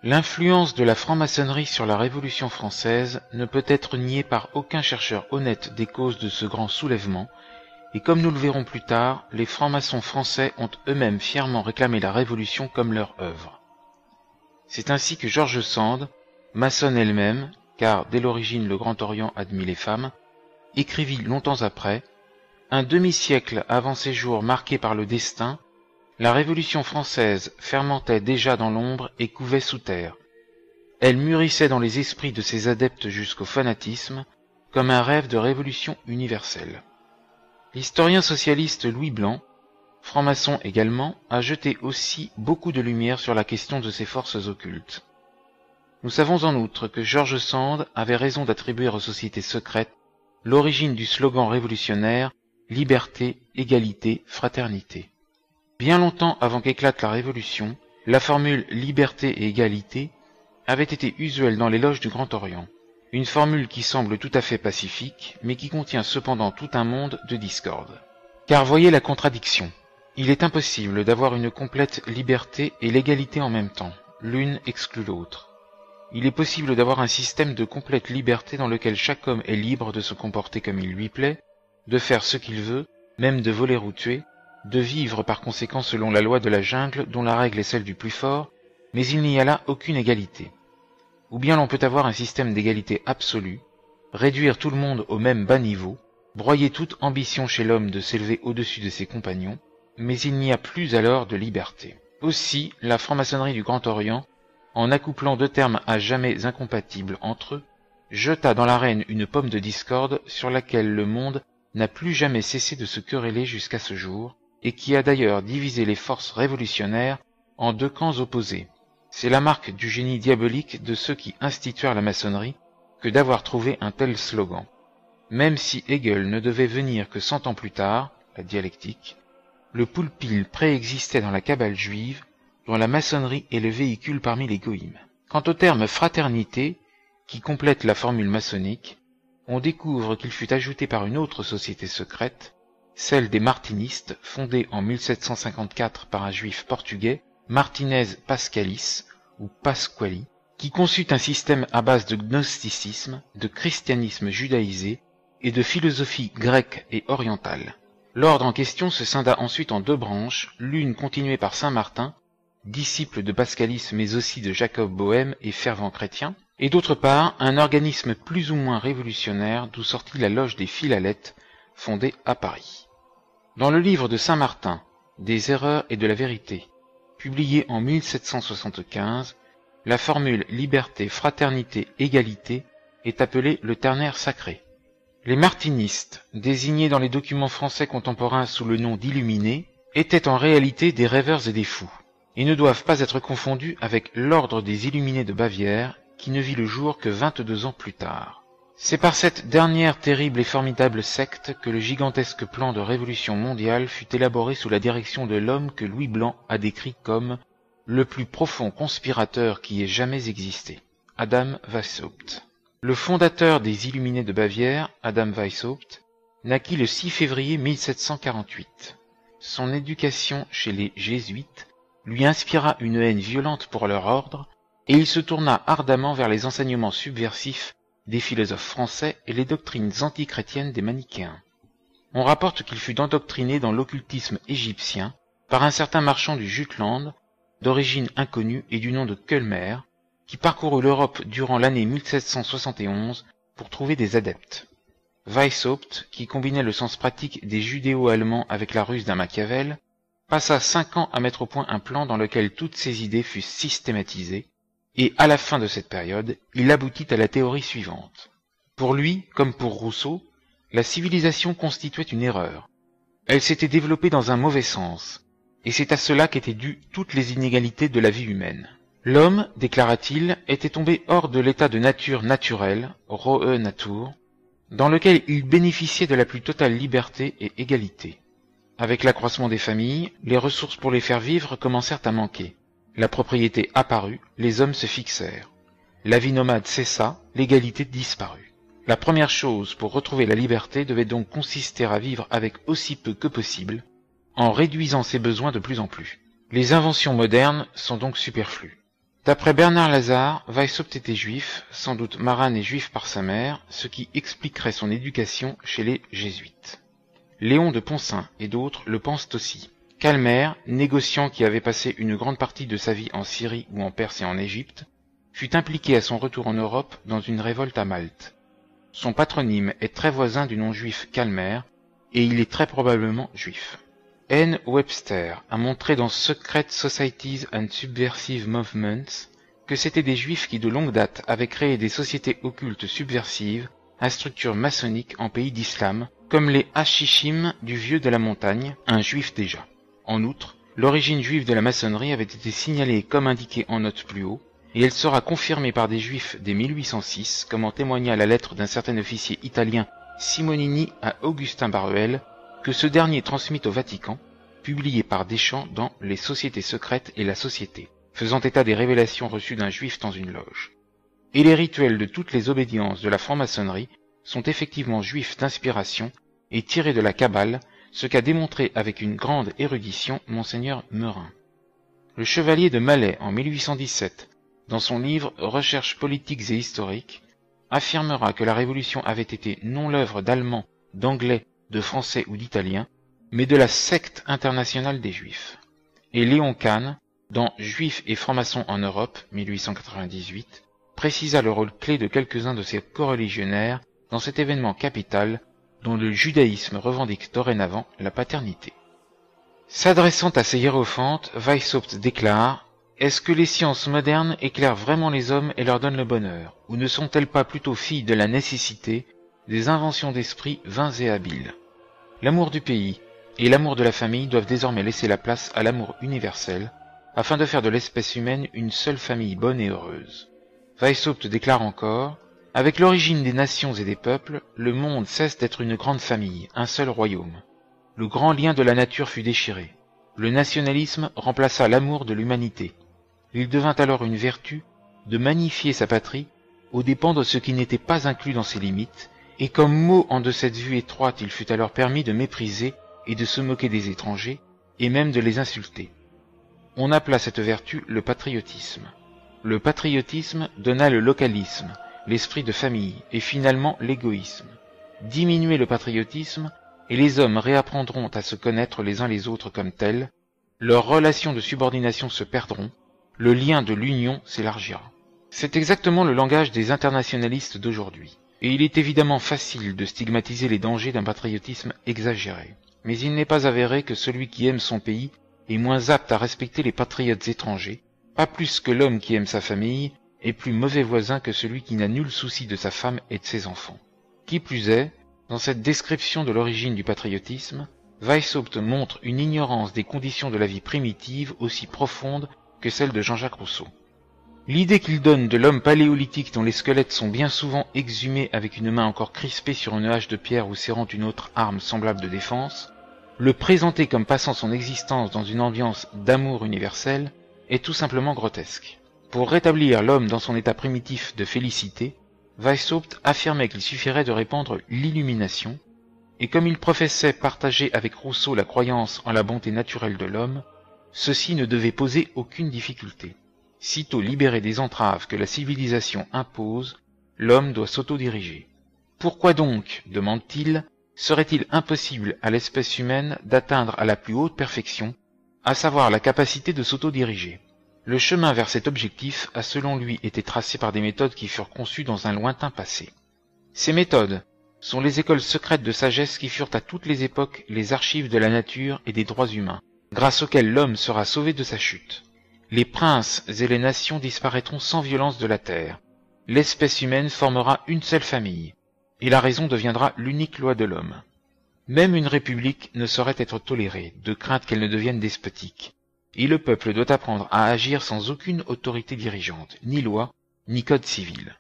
L'influence de la franc-maçonnerie sur la Révolution française ne peut être niée par aucun chercheur honnête des causes de ce grand soulèvement, et comme nous le verrons plus tard, les francs-maçons français ont eux-mêmes fièrement réclamé la Révolution comme leur œuvre. C'est ainsi que George Sand, maçonne elle-même, car dès l'origine le Grand Orient admit les femmes, écrivit longtemps après, un demi-siècle avant ces jours marqués par le destin, la Révolution française fermentait déjà dans l'ombre et couvait sous terre. Elle mûrissait dans les esprits de ses adeptes jusqu'au fanatisme, comme un rêve de révolution universelle. L'historien socialiste Louis Blanc, franc-maçon également, a jeté aussi beaucoup de lumière sur la question de ces forces occultes. Nous savons en outre que George Sand avait raison d'attribuer aux sociétés secrètes l'origine du slogan révolutionnaire « Liberté, égalité, fraternité ». Bien longtemps avant qu'éclate la Révolution, la formule « Liberté et égalité » avait été usuelle dans les loges du Grand Orient. Une formule qui semble tout à fait pacifique, mais qui contient cependant tout un monde de discorde. Car voyez la contradiction. Il est impossible d'avoir une complète liberté et l'égalité en même temps. L'une exclut l'autre. Il est possible d'avoir un système de complète liberté dans lequel chaque homme est libre de se comporter comme il lui plaît, de faire ce qu'il veut, même de voler ou tuer, de vivre par conséquent selon la loi de la jungle dont la règle est celle du plus fort, mais il n'y a là aucune égalité. Ou bien l'on peut avoir un système d'égalité absolue, réduire tout le monde au même bas niveau, broyer toute ambition chez l'homme de s'élever au-dessus de ses compagnons, mais il n'y a plus alors de liberté. Aussi, la franc-maçonnerie du Grand Orient, en accouplant deux termes à jamais incompatibles entre eux, jeta dans l'arène une pomme de discorde sur laquelle le monde n'a plus jamais cessé de se quereller jusqu'à ce jour, et qui a d'ailleurs divisé les forces révolutionnaires en deux camps opposés. C'est la marque du génie diabolique de ceux qui instituèrent la maçonnerie que d'avoir trouvé un tel slogan. Même si Hegel ne devait venir que 100 ans plus tard, la dialectique, le poulpil préexistait dans la Kabbale juive, dont la maçonnerie est le véhicule parmi les goïms. Quant au terme fraternité, qui complète la formule maçonnique, on découvre qu'il fut ajouté par une autre société secrète, celle des martinistes, fondée en 1754 par un juif portugais, Martinez Pascalis, ou Pasquali, qui conçut un système à base de gnosticisme, de christianisme judaïsé et de philosophie grecque et orientale. L'ordre en question se scinda ensuite en deux branches, l'une continuée par saint Martin, disciple de Pascalis mais aussi de Jacob Bohème et fervent chrétien, et d'autre part un organisme plus ou moins révolutionnaire d'où sortit la loge des Philalètes, fondée à Paris. Dans le livre de saint Martin, des erreurs et de la vérité, publié en 1775, la formule liberté, fraternité, égalité est appelée le ternaire sacré. Les martinistes, désignés dans les documents français contemporains sous le nom d'illuminés, étaient en réalité des rêveurs et des fous, et ne doivent pas être confondus avec l'ordre des Illuminés de Bavière, qui ne vit le jour que 22 ans plus tard. C'est par cette dernière terrible et formidable secte que le gigantesque plan de révolution mondiale fut élaboré sous la direction de l'homme que Louis Blanc a décrit comme le plus profond conspirateur qui ait jamais existé, Adam Weishaupt. Le fondateur des Illuminés de Bavière, Adam Weishaupt, naquit le 6 février 1748. Son éducation chez les jésuites lui inspira une haine violente pour leur ordre, et il se tourna ardemment vers les enseignements subversifs des philosophes français et les doctrines antichrétiennes des manichéens. On rapporte qu'il fut endoctriné dans l'occultisme égyptien par un certain marchand du Jutland, d'origine inconnue et du nom de Kölmer, qui parcourut l'Europe durant l'année 1771 pour trouver des adeptes. Weishaupt, qui combinait le sens pratique des judéo-allemands avec la ruse d'un Machiavel, passa 5 ans à mettre au point un plan dans lequel toutes ses idées fussent systématisées, et à la fin de cette période, il aboutit à la théorie suivante. Pour lui, comme pour Rousseau, la civilisation constituait une erreur. Elle s'était développée dans un mauvais sens, et c'est à cela qu'étaient dues toutes les inégalités de la vie humaine. L'homme, déclara-t-il, était tombé hors de l'état de nature naturelle, rohe Natur, dans lequel il bénéficiait de la plus totale liberté et égalité. Avec l'accroissement des familles, les ressources pour les faire vivre commencèrent à manquer. La propriété apparut, les hommes se fixèrent. La vie nomade cessa, l'égalité disparut. La première chose pour retrouver la liberté devait donc consister à vivre avec aussi peu que possible, en réduisant ses besoins de plus en plus. Les inventions modernes sont donc superflues. D'après Bernard Lazare, Weishaupt était juif, sans doute marin et juif par sa mère, ce qui expliquerait son éducation chez les jésuites. Léon de Poncin et d'autres le pensent aussi. Calmer, négociant qui avait passé une grande partie de sa vie en Syrie ou en Perse et en Égypte, fut impliqué à son retour en Europe dans une révolte à Malte. Son patronyme est très voisin du nom juif Calmer, et il est très probablement juif. N. Webster a montré dans Secret Societies and Subversive Movements que c'étaient des juifs qui de longue date avaient créé des sociétés occultes subversives à structure maçonnique en pays d'islam, comme les Hashishim du Vieux de la Montagne, un juif déjà. En outre, l'origine juive de la maçonnerie avait été signalée comme indiqué en note plus haut, et elle sera confirmée par des juifs dès 1806, comme en témoigna la lettre d'un certain officier italien Simonini à Augustin Baruel, que ce dernier transmit au Vatican, publié par Deschamps dans Les Sociétés secrètes et la Société, faisant état des révélations reçues d'un juif dans une loge. Et les rituels de toutes les obédiences de la franc-maçonnerie sont effectivement juifs d'inspiration et tirés de la Kabbale, ce qu'a démontré avec une grande érudition Monseigneur Meurin. Le chevalier de Mallet, en 1817, dans son livre Recherches politiques et historiques, affirmera que la Révolution avait été non l'œuvre d'Allemands, d'Anglais, de Français ou d'Italiens, mais de la secte internationale des Juifs. Et Léon Kahn, dans Juifs et francs-maçons en Europe, 1898, précisa le rôle clé de quelques-uns de ses coreligionnaires dans cet événement capital dont le judaïsme revendique dorénavant la paternité. S'adressant à ses hiérophantes, Weishaupt déclare « Est-ce que les sciences modernes éclairent vraiment les hommes et leur donnent le bonheur, ou ne sont-elles pas plutôt filles de la nécessité, des inventions d'esprit vains et habiles ? L'amour du pays et l'amour de la famille doivent désormais laisser la place à l'amour universel, afin de faire de l'espèce humaine une seule famille bonne et heureuse. » Weishaupt déclare encore « Avec l'origine des nations et des peuples, le monde cesse d'être une grande famille, un seul royaume. Le grand lien de la nature fut déchiré. Le nationalisme remplaça l'amour de l'humanité. Il devint alors une vertu de magnifier sa patrie aux dépens de ce qui n'était pas inclus dans ses limites, et comme mot en de cette vue étroite il fut alors permis de mépriser et de se moquer des étrangers, et même de les insulter. On appela cette vertu le patriotisme. Le patriotisme donna le localisme, l'esprit de famille, et finalement l'égoïsme. Diminuez le patriotisme, et les hommes réapprendront à se connaître les uns les autres comme tels, leurs relations de subordination se perdront, le lien de l'union s'élargira. C'est exactement le langage des internationalistes d'aujourd'hui, et il est évidemment facile de stigmatiser les dangers d'un patriotisme exagéré. Mais il n'est pas avéré que celui qui aime son pays est moins apte à respecter les patriotes étrangers, pas plus que l'homme qui aime sa famille est plus mauvais voisin que celui qui n'a nul souci de sa femme et de ses enfants. Qui plus est, dans cette description de l'origine du patriotisme, Weishaupt montre une ignorance des conditions de la vie primitive aussi profonde que celle de Jean-Jacques Rousseau. L'idée qu'il donne de l'homme paléolithique dont les squelettes sont bien souvent exhumés avec une main encore crispée sur une hache de pierre ou serrant une autre arme semblable de défense, le présenter comme passant son existence dans une ambiance d'amour universel, est tout simplement grotesque. Pour rétablir l'homme dans son état primitif de félicité, Weishaupt affirmait qu'il suffirait de répandre l'illumination, et comme il professait partager avec Rousseau la croyance en la bonté naturelle de l'homme, ceci ne devait poser aucune difficulté. Sitôt libéré des entraves que la civilisation impose, l'homme doit s'autodiriger. Pourquoi donc, demande-t-il, serait-il impossible à l'espèce humaine d'atteindre à la plus haute perfection, à savoir la capacité de s'autodiriger ? Le chemin vers cet objectif a selon lui été tracé par des méthodes qui furent conçues dans un lointain passé. Ces méthodes sont les écoles secrètes de sagesse qui furent à toutes les époques les archives de la nature et des droits humains, grâce auxquelles l'homme sera sauvé de sa chute. Les princes et les nations disparaîtront sans violence de la terre. L'espèce humaine formera une seule famille, et la raison deviendra l'unique loi de l'homme. Même une république ne saurait être tolérée, de crainte qu'elle ne devienne despotique. Et le peuple doit apprendre à agir sans aucune autorité dirigeante, ni loi, ni code civil.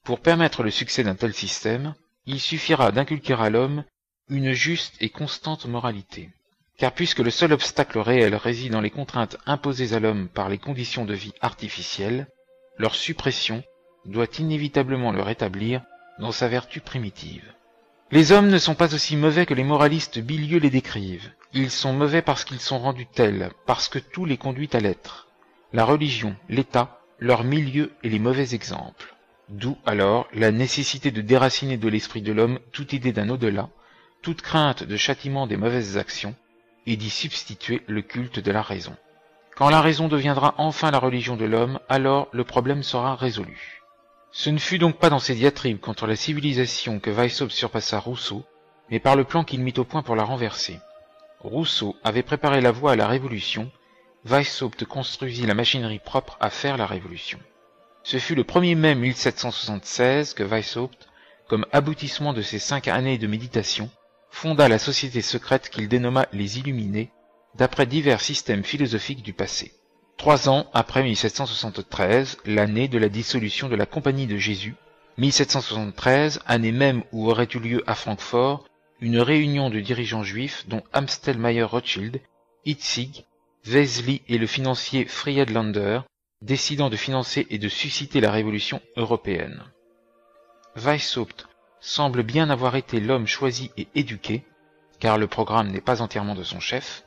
Pour permettre le succès d'un tel système, il suffira d'inculquer à l'homme une juste et constante moralité. Car puisque le seul obstacle réel réside dans les contraintes imposées à l'homme par les conditions de vie artificielles, leur suppression doit inévitablement le rétablir dans sa vertu primitive. Les hommes ne sont pas aussi mauvais que les moralistes bilieux les décrivent. Ils sont mauvais parce qu'ils sont rendus tels, parce que tout les conduit à l'être. La religion, l'État, leur milieu et les mauvais exemples. D'où alors la nécessité de déraciner de l'esprit de l'homme toute idée d'un au-delà, toute crainte de châtiment des mauvaises actions, et d'y substituer le culte de la raison. Quand la raison deviendra enfin la religion de l'homme, alors le problème sera résolu. Ce ne fut donc pas dans ses diatribes contre la civilisation que Weishaupt surpassa Rousseau, mais par le plan qu'il mit au point pour la renverser. Rousseau avait préparé la voie à la révolution, Weishaupt construisit la machinerie propre à faire la révolution. Ce fut le 1er mai 1776 que Weishaupt, comme aboutissement de ses 5 années de méditation, fonda la société secrète qu'il dénomma les Illuminés, d'après divers systèmes philosophiques du passé. 3 ans après 1773, l'année de la dissolution de la Compagnie de Jésus, 1773, année même où aurait eu lieu à Francfort une réunion de dirigeants juifs dont Amstel Meyer-Rothschild, Hitzig, Wesley et le financier Friedlander, décidant de financer et de susciter la révolution européenne. Weishaupt semble bien avoir été l'homme choisi et éduqué, car le programme n'est pas entièrement de son chef,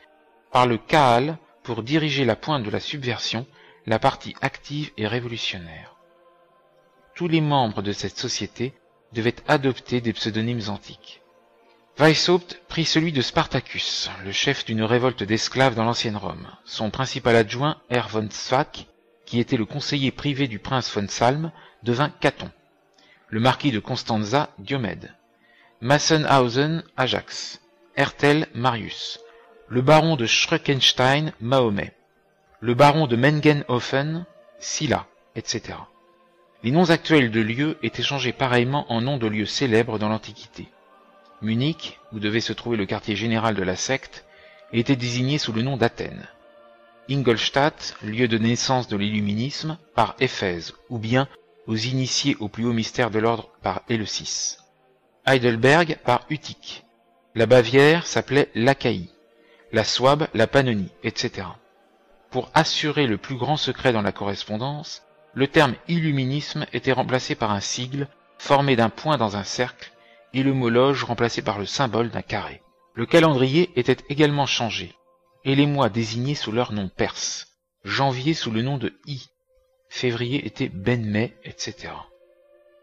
par le Kahal pour diriger la pointe de la subversion, la partie active et révolutionnaire. Tous les membres de cette société devaient adopter des pseudonymes antiques. Weishaupt prit celui de Spartacus, le chef d'une révolte d'esclaves dans l'ancienne Rome. Son principal adjoint, Herr von Zwack, qui était le conseiller privé du prince von Salm, devint Caton. Le marquis de Constanza, Diomède. Massenhausen, Ajax. Hertel, Marius. Le baron de Schreckenstein, Mahomet. Le baron de Mengenhofen, Sylla, etc. Les noms actuels de lieux étaient changés pareillement en noms de lieux célèbres dans l'Antiquité. Munich, où devait se trouver le quartier général de la secte, était désigné sous le nom d'Athènes. Ingolstadt, lieu de naissance de l'illuminisme, par Éphèse, ou bien aux initiés au plus haut mystère de l'ordre par Éleusis. Heidelberg par Utique. La Bavière s'appelait l'Achaïe, la Souabe la Pannonie, etc. Pour assurer le plus grand secret dans la correspondance, le terme illuminisme était remplacé par un sigle formé d'un point dans un cercle et le mot loge remplacé par le symbole d'un carré. Le calendrier était également changé, et les mois désignés sous leur nom perse, janvier sous le nom de I, février était Ben-Mai, etc.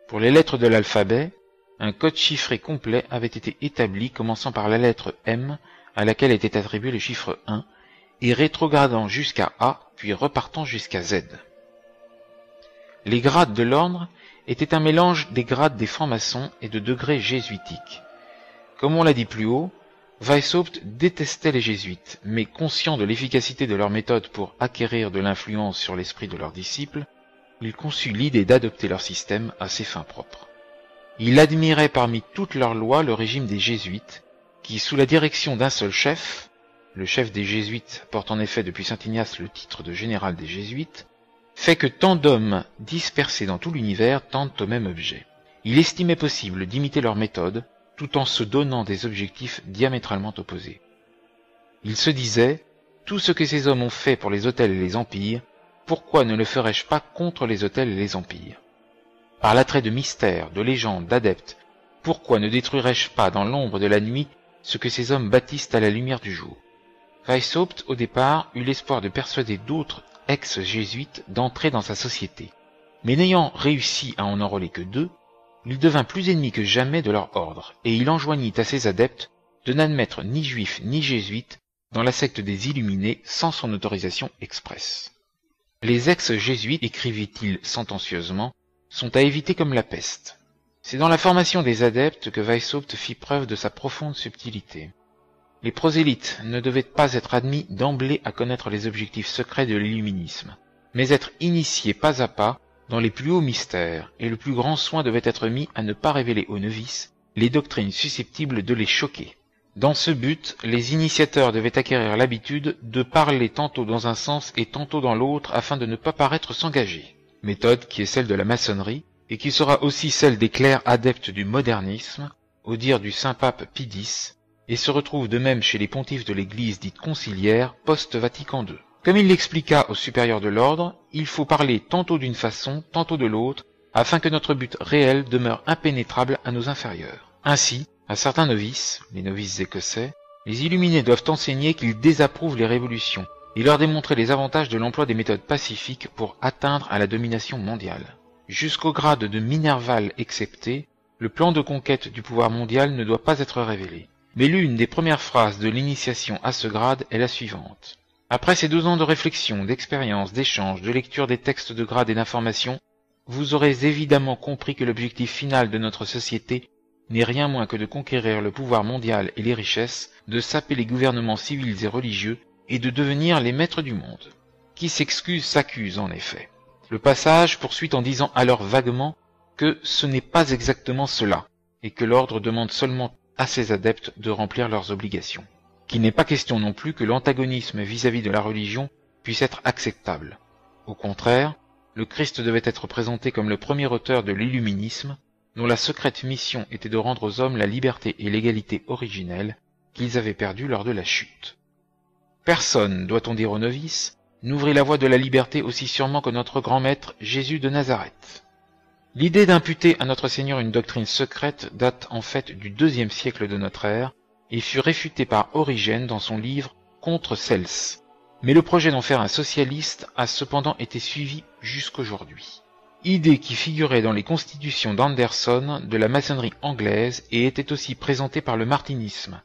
Pour les lettres de l'alphabet, un code chiffré complet avait été établi commençant par la lettre M, à laquelle était attribué le chiffre 1, et rétrogradant jusqu'à A, puis repartant jusqu'à Z. Les grades de l'ordre étaient un mélange des grades des francs-maçons et de degrés jésuitiques. Comme on l'a dit plus haut, Weishaupt détestait les jésuites, mais conscient de l'efficacité de leur méthode pour acquérir de l'influence sur l'esprit de leurs disciples, il conçut l'idée d'adopter leur système à ses fins propres. Il admirait parmi toutes leurs lois le régime des jésuites, qui, sous la direction d'un seul chef, le chef des jésuites porte en effet depuis saint Ignace le titre de général des jésuites, fait que tant d'hommes dispersés dans tout l'univers tendent au même objet. Il estimait possible d'imiter leur méthode, tout en se donnant des objectifs diamétralement opposés. Il se disait, tout ce que ces hommes ont fait pour les autels et les empires, pourquoi ne le ferais-je pas contre les autels et les empires? Par l'attrait de mystères, de légendes, d'adeptes, pourquoi ne détruirais-je pas dans l'ombre de la nuit ce que ces hommes bâtissent à la lumière du jour? Weishaupt, au départ, eut l'espoir de persuader d'autres ex-jésuites d'entrer dans sa société, mais n'ayant réussi à en enrôler que 2, il devint plus ennemi que jamais de leur ordre, et il enjoignit à ses adeptes de n'admettre ni juifs ni jésuites dans la secte des Illuminés sans son autorisation expresse. Les ex-jésuites, écrivit-il sentencieusement, sont à éviter comme la peste. C'est dans la formation des adeptes que Weishaupt fit preuve de sa profonde subtilité. Les prosélytes ne devaient pas être admis d'emblée à connaître les objectifs secrets de l'illuminisme, mais être initiés pas à pas dans les plus hauts mystères, et le plus grand soin devait être mis à ne pas révéler aux novices les doctrines susceptibles de les choquer. Dans ce but, les initiateurs devaient acquérir l'habitude de parler tantôt dans un sens et tantôt dans l'autre afin de ne pas paraître s'engager, méthode qui est celle de la maçonnerie, et qui sera aussi celle des clercs adeptes du modernisme, au dire du Saint-Pape Pie X, et se retrouve de même chez les pontifes de l'Église dite conciliaire post-Vatican II. Comme il l'expliqua aux supérieurs de l'ordre, il faut parler tantôt d'une façon, tantôt de l'autre, afin que notre but réel demeure impénétrable à nos inférieurs. Ainsi, à certains novices, les novices écossais, les illuminés doivent enseigner qu'ils désapprouvent les révolutions, et leur démontrer les avantages de l'emploi des méthodes pacifiques pour atteindre à la domination mondiale. Jusqu'au grade de Minerval excepté, le plan de conquête du pouvoir mondial ne doit pas être révélé. Mais l'une des premières phrases de l'initiation à ce grade est la suivante. Après ces 2 ans de réflexion, d'expérience, d'échange, de lecture des textes de grade et d'information, vous aurez évidemment compris que l'objectif final de notre société n'est rien moins que de conquérir le pouvoir mondial et les richesses, de saper les gouvernements civils et religieux, et de devenir les maîtres du monde. Qui s'excuse s'accuse en effet. Le passage poursuit en disant alors vaguement que ce n'est pas exactement cela, et que l'ordre demande seulement à ses adeptes de remplir leurs obligations. Qu'il n'est pas question non plus que l'antagonisme vis-à-vis de la religion puisse être acceptable. Au contraire, le Christ devait être présenté comme le premier auteur de l'illuminisme, dont la secrète mission était de rendre aux hommes la liberté et l'égalité originelle qu'ils avaient perdues lors de la chute. Personne, doit-on dire aux novices, n'ouvrit la voie de la liberté aussi sûrement que notre grand maître Jésus de Nazareth. L'idée d'imputer à notre Seigneur une doctrine secrète date en fait du IIe siècle de notre ère et fut réfutée par Origène dans son livre Contre Cels. Mais le projet d'en faire un socialiste a cependant été suivi jusqu'aujourd'hui. Idée qui figurait dans les constitutions d'Anderson de la maçonnerie anglaise et était aussi présentée par le martinisme.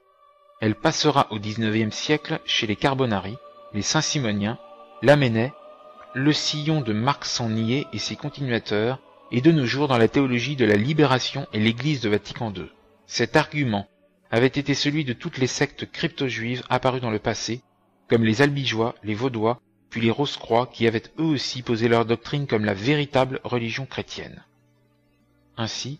Elle passera au XIXe siècle chez les Carbonari, les Saint-Simoniens, Lamennais, le Sillon de Marc Sangnier et ses continuateurs, et de nos jours dans la théologie de la libération et l'Église de Vatican II. Cet argument avait été celui de toutes les sectes crypto-juives apparues dans le passé, comme les Albigeois, les Vaudois, puis les Rose-Croix qui avaient eux aussi posé leur doctrine comme la véritable religion chrétienne. Ainsi,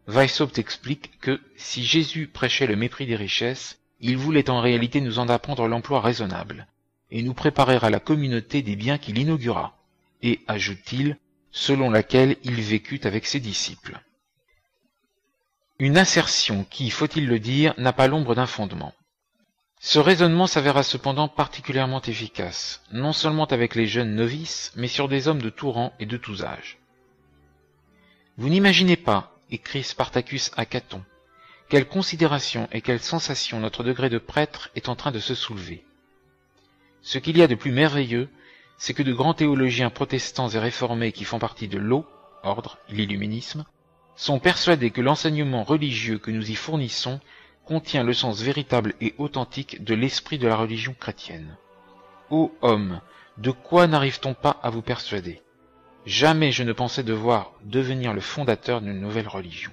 Weishaupt explique que, si Jésus prêchait le mépris des richesses, il voulait en réalité nous en apprendre l'emploi raisonnable, et nous préparer à la communauté des biens qu'il inaugura, et, ajoute-t-il, selon laquelle il vécut avec ses disciples. Une assertion qui, faut-il le dire, n'a pas l'ombre d'un fondement. Ce raisonnement s'avéra cependant particulièrement efficace, non seulement avec les jeunes novices, mais sur des hommes de tout rang et de tous âges. Vous n'imaginez pas, écrit Spartacus à Caton, quelle considération et quelle sensation notre degré de prêtre est en train de se soulever. Ce qu'il y a de plus merveilleux, c'est que de grands théologiens protestants et réformés qui font partie de l'eau, ordre, l'illuminisme, sont persuadés que l'enseignement religieux que nous y fournissons contient le sens véritable et authentique de l'esprit de la religion chrétienne. Ô homme, de quoi n'arrive-t-on pas à vous persuader? Jamais je ne pensais devoir devenir le fondateur d'une nouvelle religion.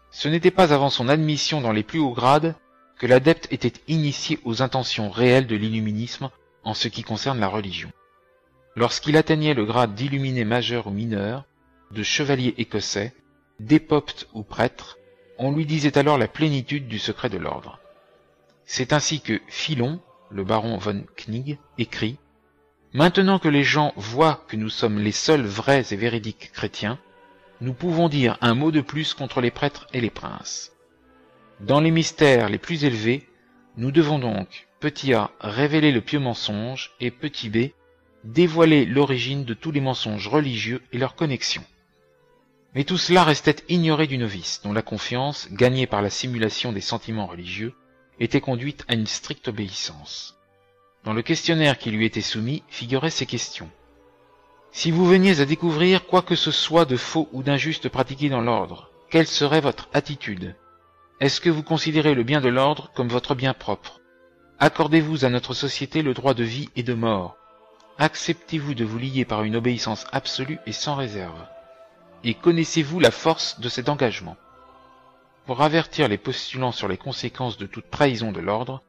Ce n'était pas avant son admission dans les plus hauts grades que l'adepte était initié aux intentions réelles de l'illuminisme en ce qui concerne la religion. Lorsqu'il atteignait le grade d'illuminé majeur ou mineur, de chevalier écossais, d'épopte ou prêtre, on lui disait alors la plénitude du secret de l'ordre. C'est ainsi que Philon, le baron von Knig, écrit « Maintenant que les gens voient que nous sommes les seuls vrais et véridiques chrétiens, nous pouvons dire un mot de plus contre les prêtres et les princes. Dans les mystères les plus élevés, nous devons donc, petit a, révéler le pieux mensonge, et petit b, dévoiler l'origine de tous les mensonges religieux et leurs connexions. » Mais tout cela restait ignoré du novice, dont la confiance, gagnée par la simulation des sentiments religieux, était conduite à une stricte obéissance. Dans le questionnaire qui lui était soumis figuraient ces questions. Si vous veniez à découvrir quoi que ce soit de faux ou d'injuste pratiqué dans l'ordre, quelle serait votre attitude? Est-ce que vous considérez le bien de l'ordre comme votre bien propre? Accordez-vous à notre société le droit de vie et de mort? Acceptez-vous de vous lier par une obéissance absolue et sans réserve? Et connaissez-vous la force de cet engagement? Pour avertir les postulants sur les conséquences de toute trahison de l'ordre,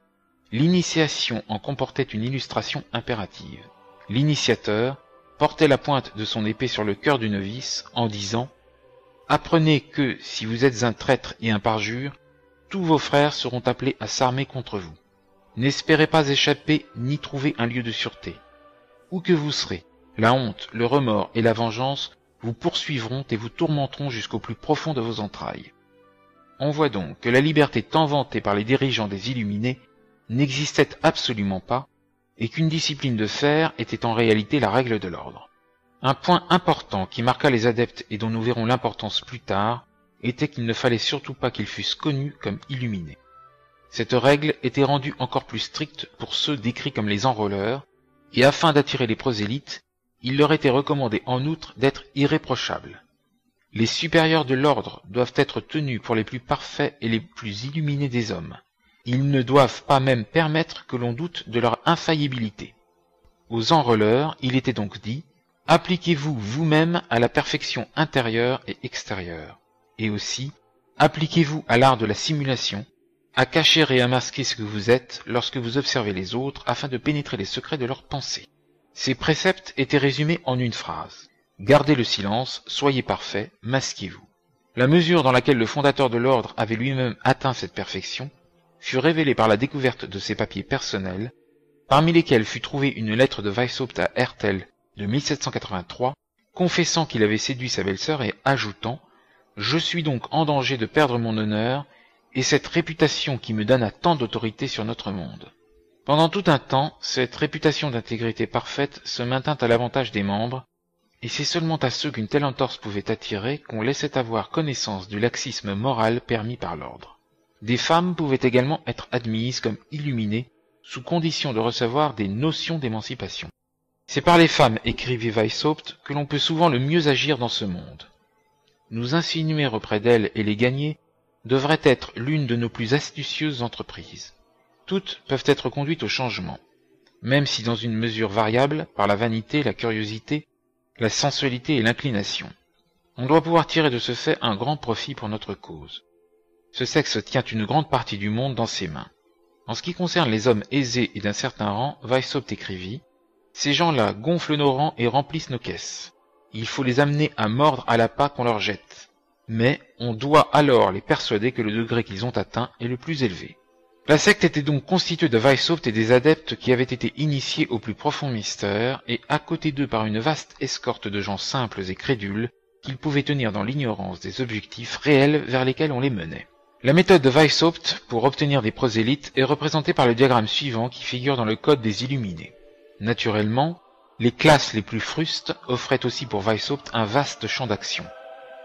l'initiation en comportait une illustration impérative. L'initiateur portait la pointe de son épée sur le cœur du novice en disant « Apprenez que, si vous êtes un traître et un parjure, tous vos frères seront appelés à s'armer contre vous. N'espérez pas échapper ni trouver un lieu de sûreté. Où que vous serez, la honte, le remords et la vengeance vous poursuivront et vous tourmenteront jusqu'au plus profond de vos entrailles. » On voit donc que la liberté tant vantée par les dirigeants des Illuminés n'existait absolument pas, et qu'une discipline de fer était en réalité la règle de l'ordre. Un point important qui marqua les adeptes et dont nous verrons l'importance plus tard, était qu'il ne fallait surtout pas qu'ils fussent connus comme illuminés. Cette règle était rendue encore plus stricte pour ceux décrits comme les enrôleurs, et afin d'attirer les prosélytes, il leur était recommandé en outre d'être irréprochables. Les supérieurs de l'ordre doivent être tenus pour les plus parfaits et les plus illuminés des hommes. Ils ne doivent pas même permettre que l'on doute de leur infaillibilité. Aux enrôleurs, il était donc dit « Appliquez-vous vous-même à la perfection intérieure et extérieure, et aussi appliquez-vous à l'art de la simulation, à cacher et à masquer ce que vous êtes lorsque vous observez les autres afin de pénétrer les secrets de leurs pensées. » Ces préceptes étaient résumés en une phrase. Gardez le silence, soyez parfaits, masquez-vous. La mesure dans laquelle le fondateur de l'ordre avait lui-même atteint cette perfection fut révélée par la découverte de ses papiers personnels, parmi lesquels fut trouvée une lettre de Weishaupt à Hertel de 1783, confessant qu'il avait séduit sa belle-sœur et ajoutant « Je suis donc en danger de perdre mon honneur et cette réputation qui me donne tant d'autorité sur notre monde. » Pendant tout un temps, cette réputation d'intégrité parfaite se maintint à l'avantage des membres, et c'est seulement à ceux qu'une telle entorse pouvait attirer qu'on laissait avoir connaissance du laxisme moral permis par l'ordre. Des femmes pouvaient également être admises comme illuminées, sous condition de recevoir des notions d'émancipation. C'est par les femmes, écrivait Weishaupt, que l'on peut souvent le mieux agir dans ce monde. Nous insinuer auprès d'elles et les gagner devrait être l'une de nos plus astucieuses entreprises. Toutes peuvent être conduites au changement, même si dans une mesure variable, par la vanité, la curiosité, la sensualité et l'inclination. On doit pouvoir tirer de ce fait un grand profit pour notre cause. Ce sexe tient une grande partie du monde dans ses mains. En ce qui concerne les hommes aisés et d'un certain rang, Weishaupt écrivit « Ces gens-là gonflent nos rangs et remplissent nos caisses. Il faut les amener à mordre à l'appât qu'on leur jette. Mais on doit alors les persuader que le degré qu'ils ont atteint est le plus élevé. » La secte était donc constituée de Weishaupt et des adeptes qui avaient été initiés au plus profond mystère, et à côté d'eux par une vaste escorte de gens simples et crédules, qu'ils pouvaient tenir dans l'ignorance des objectifs réels vers lesquels on les menait. La méthode de Weishaupt pour obtenir des prosélytes est représentée par le diagramme suivant qui figure dans le Code des Illuminés. Naturellement, les classes les plus frustes offraient aussi pour Weishaupt un vaste champ d'action.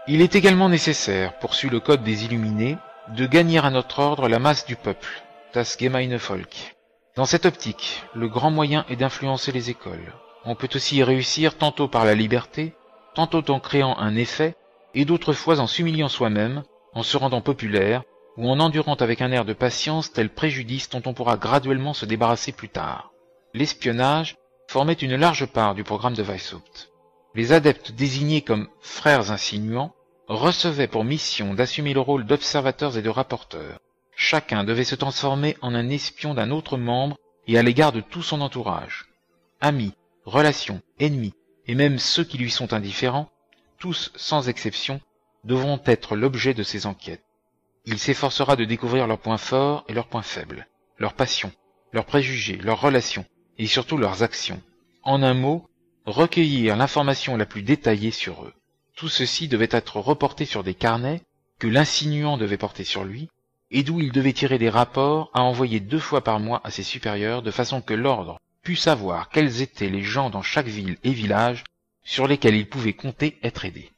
Il est également nécessaire, poursuit le Code des Illuminés, de gagner à notre ordre la masse du peuple, das gemeine Volk. Dans cette optique, le grand moyen est d'influencer les écoles. On peut aussi y réussir tantôt par la liberté, tantôt en créant un effet, et d'autres fois en s'humiliant soi-même, en se rendant populaire, ou en endurant avec un air de patience tel préjudice dont on pourra graduellement se débarrasser plus tard. L'espionnage formait une large part du programme de Weishaupt. Les adeptes désignés comme « frères insinuants » recevaient pour mission d'assumer le rôle d'observateurs et de rapporteurs. Chacun devait se transformer en un espion d'un autre membre et à l'égard de tout son entourage. Amis, relations, ennemis, et même ceux qui lui sont indifférents, tous sans exception, devront être l'objet de ces enquêtes. Il s'efforcera de découvrir leurs points forts et leurs points faibles, leurs passions, leurs préjugés, leurs relations, et surtout leurs actions. En un mot, recueillir l'information la plus détaillée sur eux. Tout ceci devait être reporté sur des carnets que l'insinuant devait porter sur lui, et d'où il devait tirer des rapports à envoyer 2 fois par mois à ses supérieurs, de façon que l'ordre pût savoir quels étaient les gens dans chaque ville et village sur lesquels il pouvait compter être aidé.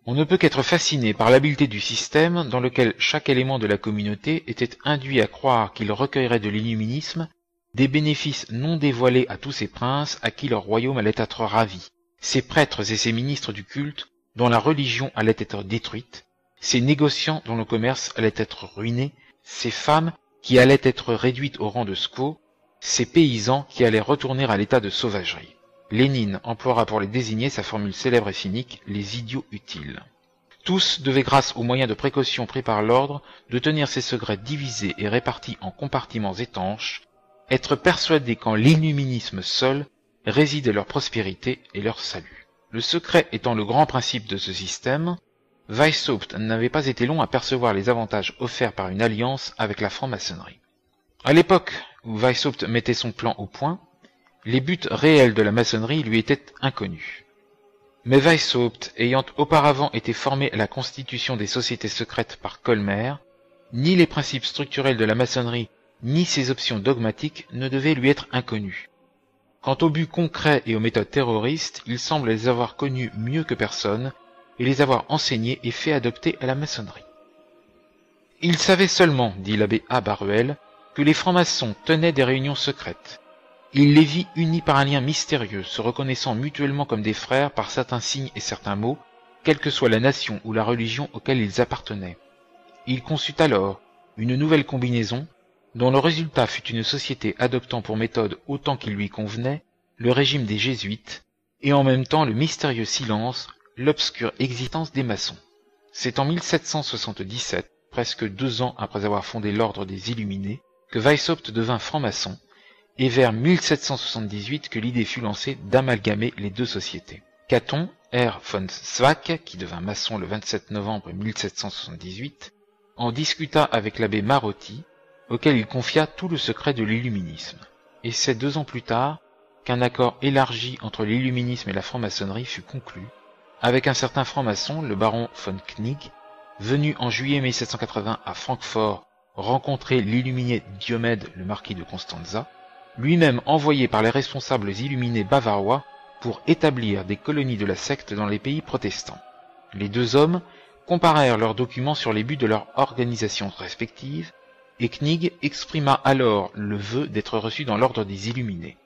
On ne peut qu'être fasciné par l'habileté du système dans lequel chaque élément de la communauté était induit à croire qu'il recueillerait de l'illuminisme des bénéfices non dévoilés à tous ces princes à qui leur royaume allait être ravi, ces prêtres et ces ministres du culte dont la religion allait être détruite, ces négociants dont le commerce allait être ruiné, ces femmes qui allaient être réduites au rang de squaws, ces paysans qui allaient retourner à l'état de sauvagerie. Lénine emploiera pour les désigner sa formule célèbre et cynique, les idiots utiles. Tous devaient, grâce aux moyens de précaution pris par l'ordre, de tenir ces secrets divisés et répartis en compartiments étanches, être persuadés qu'en l'illuminisme seul résidait leur prospérité et leur salut. Le secret étant le grand principe de ce système, Weishaupt n'avait pas été long à percevoir les avantages offerts par une alliance avec la franc-maçonnerie. À l'époque où Weishaupt mettait son plan au point, les buts réels de la maçonnerie lui étaient inconnus. Mais Weishaupt, ayant auparavant été formé à la constitution des sociétés secrètes par Colmer, ni les principes structurels de la maçonnerie, ni ses options dogmatiques ne devaient lui être inconnus. Quant aux buts concrets et aux méthodes terroristes, il semble les avoir connus mieux que personne et les avoir enseignés et fait adopter à la maçonnerie. Il savait seulement, dit l'abbé A. Baruel, que les francs-maçons tenaient des réunions secrètes. Il les vit unis par un lien mystérieux, se reconnaissant mutuellement comme des frères par certains signes et certains mots, quelle que soit la nation ou la religion auquel ils appartenaient. Il conçut alors une nouvelle combinaison, dont le résultat fut une société adoptant pour méthode autant qu'il lui convenait le régime des jésuites, et en même temps le mystérieux silence, l'obscure existence des maçons. C'est en 1777, presque 2 ans après avoir fondé l'ordre des Illuminés, que Weishaupt devint franc-maçon, et vers 1778 que l'idée fut lancée d'amalgamer les deux sociétés. Caton, R. von Zwack, qui devint maçon le 27 novembre 1778, en discuta avec l'abbé Marotti, auquel il confia tout le secret de l'illuminisme. Et c'est 2 ans plus tard qu'un accord élargi entre l'illuminisme et la franc-maçonnerie fut conclu, avec un certain franc-maçon, le baron von Knig, venu en juillet 1780 à Francfort rencontrer l'illuminé Diomède, le marquis de Constanza, lui-même envoyé par les responsables illuminés bavarois pour établir des colonies de la secte dans les pays protestants. Les 2 hommes comparèrent leurs documents sur les buts de leurs organisations respectives, et Knig exprima alors le vœu d'être reçu dans l'ordre des Illuminés.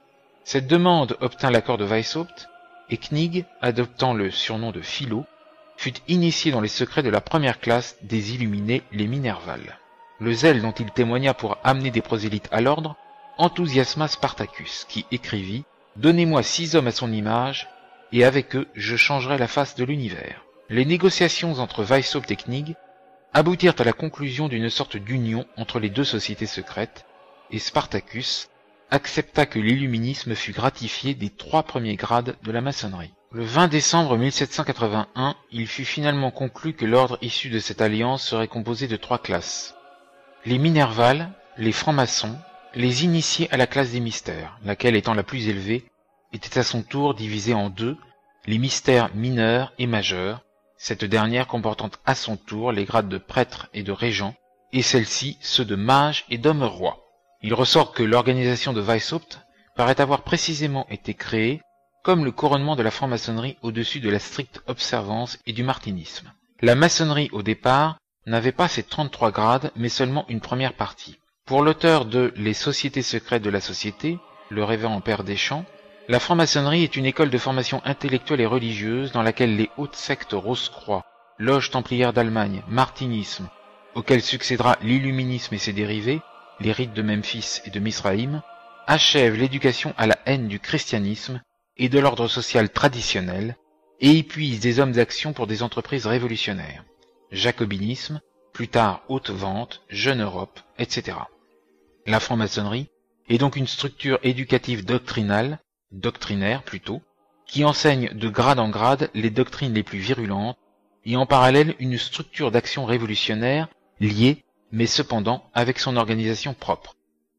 Cette demande obtint l'accord de Weishaupt, et Knig, adoptant le surnom de Philo, fut initié dans les secrets de la première classe des Illuminés, les Minervales. Le zèle dont il témoigna pour amener des prosélytes à l'ordre enthousiasma Spartacus, qui écrivit « Donnez-moi 6 hommes à son image, et avec eux je changerai la face de l'univers ». Les négociations entre Weishaupt et Knig aboutirent à la conclusion d'une sorte d'union entre les 2 sociétés secrètes, et Spartacus accepta que l'illuminisme fût gratifié des 3 premiers grades de la maçonnerie. Le 20 décembre 1781, il fut finalement conclu que l'ordre issu de cette alliance serait composé de 3 classes. Les Minervales, les francs-maçons, les initiés à la classe des mystères, laquelle étant la plus élevée, était à son tour divisée en 2, les mystères mineurs et majeurs, cette dernière comportant à son tour les grades de prêtre et de régent, et celle-ci ceux de mage et d'homme-roi. Il ressort que l'organisation de Weishaupt paraît avoir précisément été créée comme le couronnement de la franc-maçonnerie au-dessus de la stricte observance et du martinisme. La maçonnerie, au départ, n'avait pas ces 33 grades, mais seulement une première partie. Pour l'auteur de « Les sociétés secrètes de la société », le révérend Père Deschamps, la franc-maçonnerie est une école de formation intellectuelle et religieuse dans laquelle les hautes sectes Rose-Croix, Loge templière d'Allemagne, Martinisme, auquel succédera l'illuminisme et ses dérivés, les rites de Memphis et de Misraïm, achèvent l'éducation à la haine du christianisme et de l'ordre social traditionnel, et y puisent des hommes d'action pour des entreprises révolutionnaires. Jacobinisme, plus tard Haute Vente, Jeune Europe, etc. La franc-maçonnerie est donc une structure éducative doctrinaire plutôt, qui enseigne de grade en grade les doctrines les plus virulentes, et en parallèle une structure d'action révolutionnaire liée, mais cependant avec son organisation propre.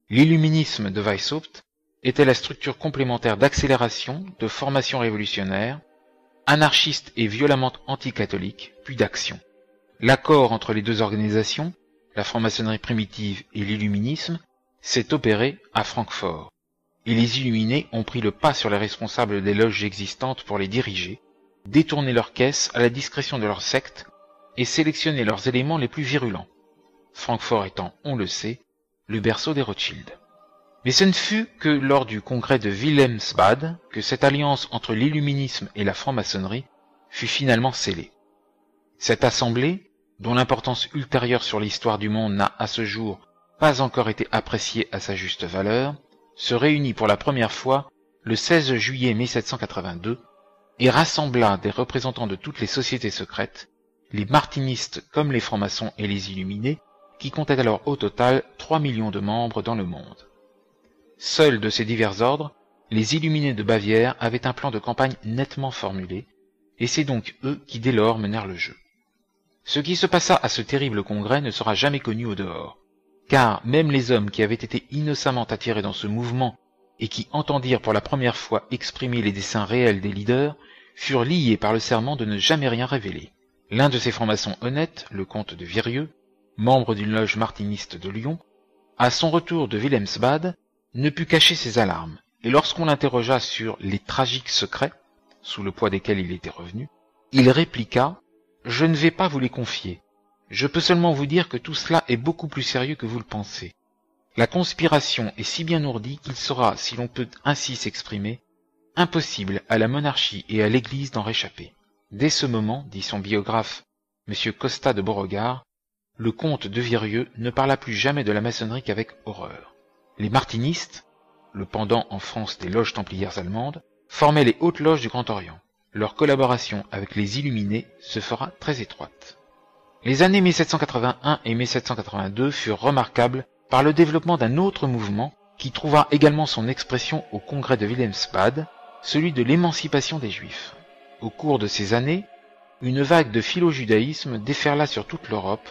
L'illuminisme de Weishaupt était la structure complémentaire d'accélération, de formation révolutionnaire, anarchiste et violemment anticatholique, puis d'action. L'accord entre les 2 organisations, la franc-maçonnerie primitive et l'illuminisme, s'est opéré à Francfort, et les illuminés ont pris le pas sur les responsables des loges existantes pour les diriger, détourner leurs caisses à la discrétion de leur secte et sélectionner leurs éléments les plus virulents. Francfort étant, on le sait, le berceau des Rothschild. Mais ce ne fut que lors du congrès de Wilhelmsbad que cette alliance entre l'illuminisme et la franc-maçonnerie fut finalement scellée. Cette assemblée, dont l'importance ultérieure sur l'histoire du monde n'a à ce jour pas encore été appréciée à sa juste valeur, se réunit pour la première fois le 16 juillet 1782 et rassembla des représentants de toutes les sociétés secrètes, les martinistes comme les francs-maçons et les illuminés, qui comptaient alors au total 3 millions de membres dans le monde. Seuls de ces divers ordres, les illuminés de Bavière avaient un plan de campagne nettement formulé, et c'est donc eux qui dès lors menèrent le jeu. Ce qui se passa à ce terrible congrès ne sera jamais connu au dehors, car même les hommes qui avaient été innocemment attirés dans ce mouvement et qui entendirent pour la première fois exprimer les desseins réels des leaders furent liés par le serment de ne jamais rien révéler. L'un de ces francs-maçons honnêtes, le comte de Virieux, membre d'une loge martiniste de Lyon, à son retour de Wilhelmsbad, ne put cacher ses alarmes, et lorsqu'on l'interrogea sur les tragiques secrets, sous le poids desquels il était revenu, il répliqua « Je ne vais pas vous les confier. Je peux seulement vous dire que tout cela est beaucoup plus sérieux que vous le pensez. La conspiration est si bien ourdie qu'il sera, si l'on peut ainsi s'exprimer, impossible à la monarchie et à l'Église d'en réchapper. Dès ce moment, dit son biographe, M. Costa de Beauregard, le comte de Virieu ne parla plus jamais de la maçonnerie qu'avec horreur. Les martinistes, le pendant en France des loges templières allemandes, formaient les hautes loges du Grand Orient. Leur collaboration avec les Illuminés se fera très étroite. Les années 1781 et 1782 furent remarquables par le développement d'un autre mouvement qui trouva également son expression au congrès de Wilhelmsbad, celui de l'émancipation des Juifs. Au cours de ces années, une vague de philo-judaïsme déferla sur toute l'Europe,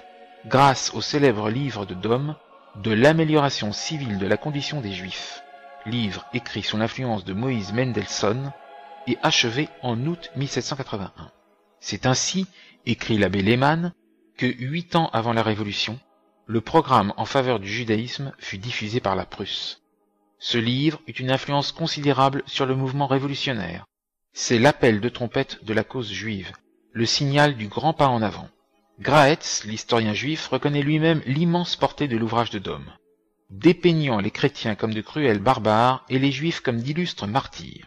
grâce au célèbre livre de Dom, de l'amélioration civile de la condition des Juifs, livre écrit sous l'influence de Moïse Mendelssohn et achevé en août 1781. C'est ainsi, écrit l'abbé Lehmann, que 8 ans avant la Révolution, le programme en faveur du judaïsme fut diffusé par la Prusse. Ce livre eut une influence considérable sur le mouvement révolutionnaire. C'est l'appel de trompette de la cause juive, le signal du grand pas en avant. Graetz, l'historien juif, reconnaît lui-même l'immense portée de l'ouvrage de Dom, dépeignant les chrétiens comme de cruels barbares et les juifs comme d'illustres martyrs.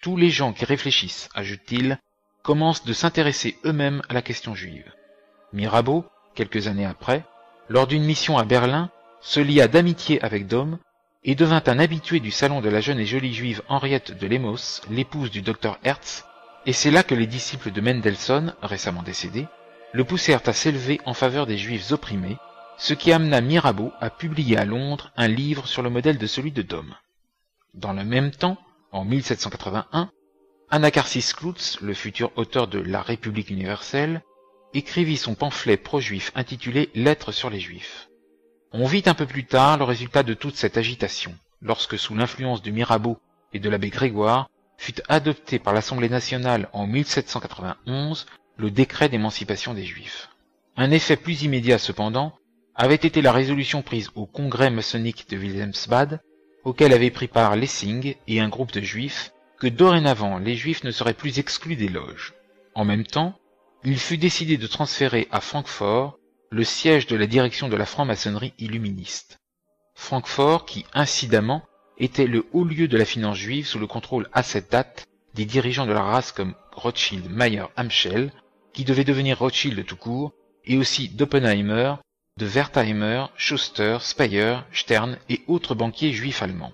Tous les gens qui réfléchissent, ajoute-t-il, commencent de s'intéresser eux-mêmes à la question juive. Mirabeau, quelques années après, lors d'une mission à Berlin, se lia d'amitié avec Dom et devint un habitué du salon de la jeune et jolie juive Henriette de Lemos, l'épouse du docteur Hertz, et c'est là que les disciples de Mendelssohn, récemment décédés, le poussèrent à s'élever en faveur des juifs opprimés, ce qui amena Mirabeau à publier à Londres un livre sur le modèle de celui de Dom. Dans le même temps, en 1781, Anacharsis Clootz, le futur auteur de La République universelle, écrivit son pamphlet pro-juif intitulé « Lettres sur les Juifs ». On vit un peu plus tard le résultat de toute cette agitation, lorsque sous l'influence de Mirabeau et de l'abbé Grégoire, fut adopté par l'Assemblée nationale en 1791 le décret d'émancipation des Juifs. Un effet plus immédiat cependant avait été la résolution prise au congrès maçonnique de Wilhelmsbad, auquel avaient pris part Lessing et un groupe de Juifs, que dorénavant les Juifs ne seraient plus exclus des loges. En même temps, il fut décidé de transférer à Francfort le siège de la direction de la franc-maçonnerie illuministe. Francfort qui, incidemment, était le haut lieu de la finance juive sous le contrôle à cette date des dirigeants de la race comme Rothschild, Mayer, Amschel, qui devait devenir Rothschild tout court, et aussi d'Oppenheimer, de Wertheimer, Schuster, Speyer, Stern et autres banquiers juifs allemands.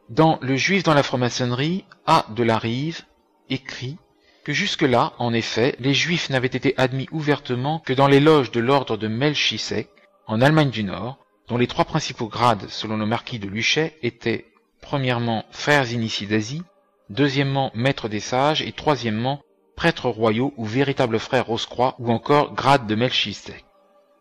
Dans Le Juif dans la franc-maçonnerie, A. de la Rive écrit que jusque-là, en effet, les Juifs n'avaient été admis ouvertement que dans les loges de l'ordre de Melchizedek, en Allemagne du Nord, dont les 3 principaux grades, selon le marquis de Luchet, étaient premièrement frères initiés d'Asie, deuxièmement maîtres des sages et troisièmement prêtres royaux ou véritables frères Rose-Croix ou encore grade de Melchizedek.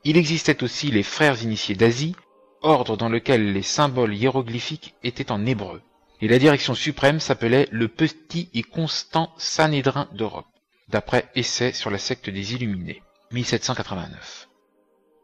Il existait aussi les frères initiés d'Asie, ordre dans lequel les symboles hiéroglyphiques étaient en hébreu. Et la direction suprême s'appelait le Petit et Constant Sanhédrin d'Europe, d'après Essai sur la secte des Illuminés, 1789.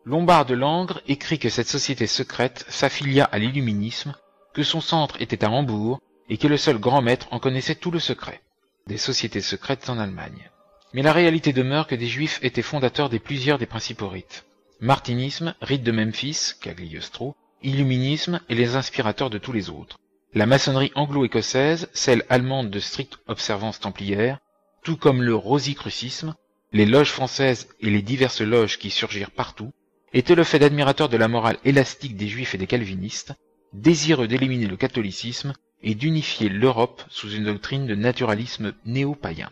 Lombard de Langres écrit que cette société secrète s'affilia à l'illuminisme, que son centre était à Hambourg, et que le seul grand maître en connaissait tout le secret. Des sociétés secrètes en Allemagne. Mais la réalité demeure que des Juifs étaient fondateurs des plusieurs des principaux rites. Martinisme, rite de Memphis, Cagliostro, illuminisme et les inspirateurs de tous les autres. La maçonnerie anglo-écossaise, celle allemande de stricte observance templière, tout comme le rosicrucisme, les loges françaises et les diverses loges qui surgirent partout, étaient le fait d'admirateurs de la morale élastique des Juifs et des calvinistes, désireux d'éliminer le catholicisme et d'unifier l'Europe sous une doctrine de naturalisme néo-païen.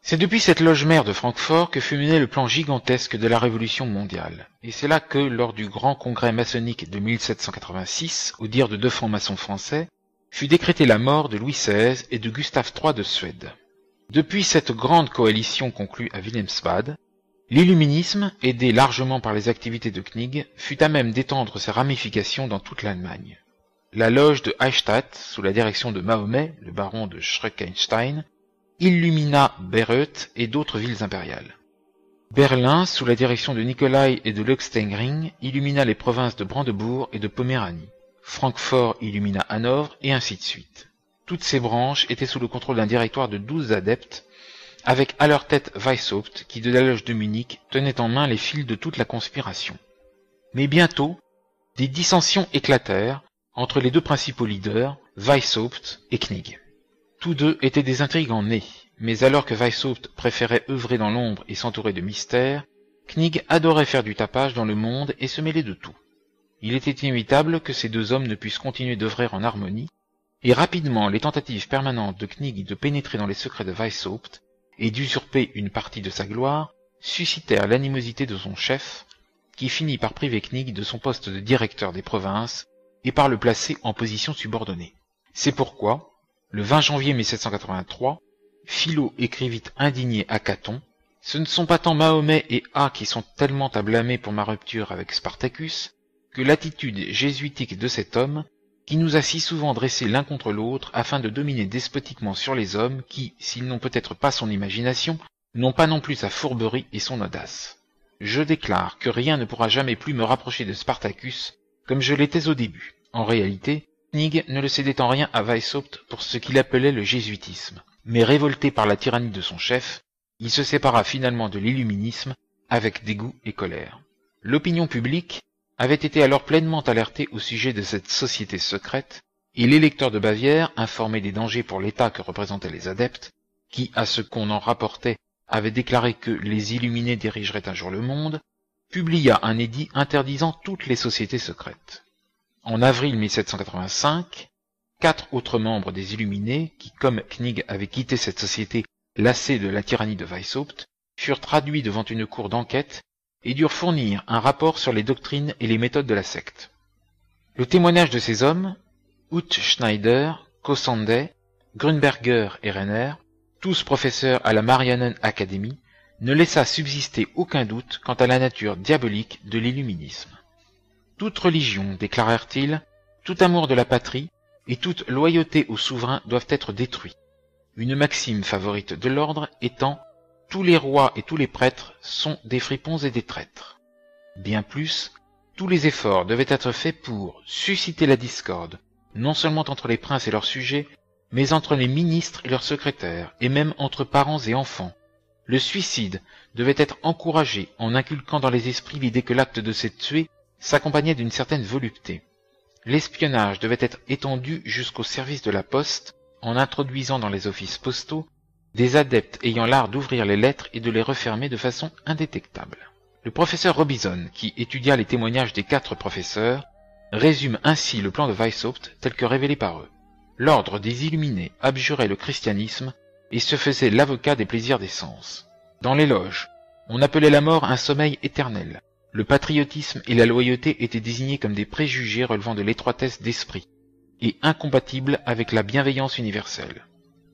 C'est depuis cette loge mère de Francfort que fut mené le plan gigantesque de la Révolution mondiale. Et c'est là que, lors du grand congrès maçonnique de 1786, au dire de 2 francs-maçons français, fut décrétée la mort de Louis XVI et de Gustave III de Suède. Depuis cette grande coalition conclue à Wilhelmsbad, l'illuminisme, aidé largement par les activités de Knig, fut à même d'étendre ses ramifications dans toute l'Allemagne. La loge de Eichstätt, sous la direction de Mahomet, le baron de Schreckenstein, illumina Bayreuth et d'autres villes impériales. Berlin, sous la direction de Nicolai et de Leuchtenring, illumina les provinces de Brandebourg et de Poméranie. Francfort illumina Hanovre, et ainsi de suite. Toutes ces branches étaient sous le contrôle d'un directoire de 12 adeptes, avec à leur tête Weishaupt, qui de la loge de Munich tenait en main les fils de toute la conspiration. Mais bientôt, des dissensions éclatèrent, entre les deux principaux leaders, Weishaupt et Knig. Tous deux étaient des intrigants nés, mais alors que Weishaupt préférait œuvrer dans l'ombre et s'entourer de mystères, Knig adorait faire du tapage dans le monde et se mêler de tout. Il était inévitable que ces deux hommes ne puissent continuer d'œuvrer en harmonie, et rapidement les tentatives permanentes de Knig de pénétrer dans les secrets de Weishaupt et d'usurper une partie de sa gloire suscitèrent l'animosité de son chef, qui finit par priver Knig de son poste de directeur des provinces et par le placer en position subordonnée. C'est pourquoi, le 20 janvier 1783, Philo écrivit indigné à Caton « Ce ne sont pas tant Mahomet et A qui sont tellement à blâmer pour ma rupture avec Spartacus, que l'attitude jésuitique de cet homme, qui nous a si souvent dressés l'un contre l'autre afin de dominer despotiquement sur les hommes qui, s'ils n'ont peut-être pas son imagination, n'ont pas non plus sa fourberie et son audace. Je déclare que rien ne pourra jamais plus me rapprocher de Spartacus comme je l'étais au début. En réalité, Knig ne le cédait en rien à Weishaupt pour ce qu'il appelait le jésuitisme, mais révolté par la tyrannie de son chef, il se sépara finalement de l'illuminisme avec dégoût et colère. L'opinion publique avait été alors pleinement alertée au sujet de cette société secrète, et l'électeur de Bavière, informé des dangers pour l'État que représentaient les adeptes, qui, à ce qu'on en rapportait, avait déclaré que les illuminés dirigeraient un jour le monde, publia un édit interdisant toutes les sociétés secrètes. En avril 1785, 4 autres membres des Illuminés, qui comme Knig avaient quitté cette société lassés de la tyrannie de Weishaupt, furent traduits devant une cour d'enquête et durent fournir un rapport sur les doctrines et les méthodes de la secte. Le témoignage de ces hommes, Hutschneider, Cossandet, Grünberger et Renner, tous professeurs à la Marianen Academy, ne laissa subsister aucun doute quant à la nature diabolique de l'illuminisme. Toute religion, déclarèrent-ils, tout amour de la patrie et toute loyauté au souverain doivent être détruits. Une maxime favorite de l'ordre étant « tous les rois et tous les prêtres sont des fripons et des traîtres ». Bien plus, tous les efforts devaient être faits pour susciter la discorde, non seulement entre les princes et leurs sujets, mais entre les ministres et leurs secrétaires, et même entre parents et enfants. Le suicide devait être encouragé en inculquant dans les esprits l'idée que l'acte de se tuer s'accompagnait d'une certaine volupté. L'espionnage devait être étendu jusqu'au service de la poste, en introduisant dans les offices postaux des adeptes ayant l'art d'ouvrir les lettres et de les refermer de façon indétectable. Le professeur Robison, qui étudia les témoignages des 4 professeurs, résume ainsi le plan de Weishaupt tel que révélé par eux. L'ordre des Illuminés abjurait le christianisme et se faisait l'avocat des plaisirs des sens. Dans les loges, on appelait la mort un sommeil éternel. Le patriotisme et la loyauté étaient désignés comme des préjugés relevant de l'étroitesse d'esprit, et incompatibles avec la bienveillance universelle.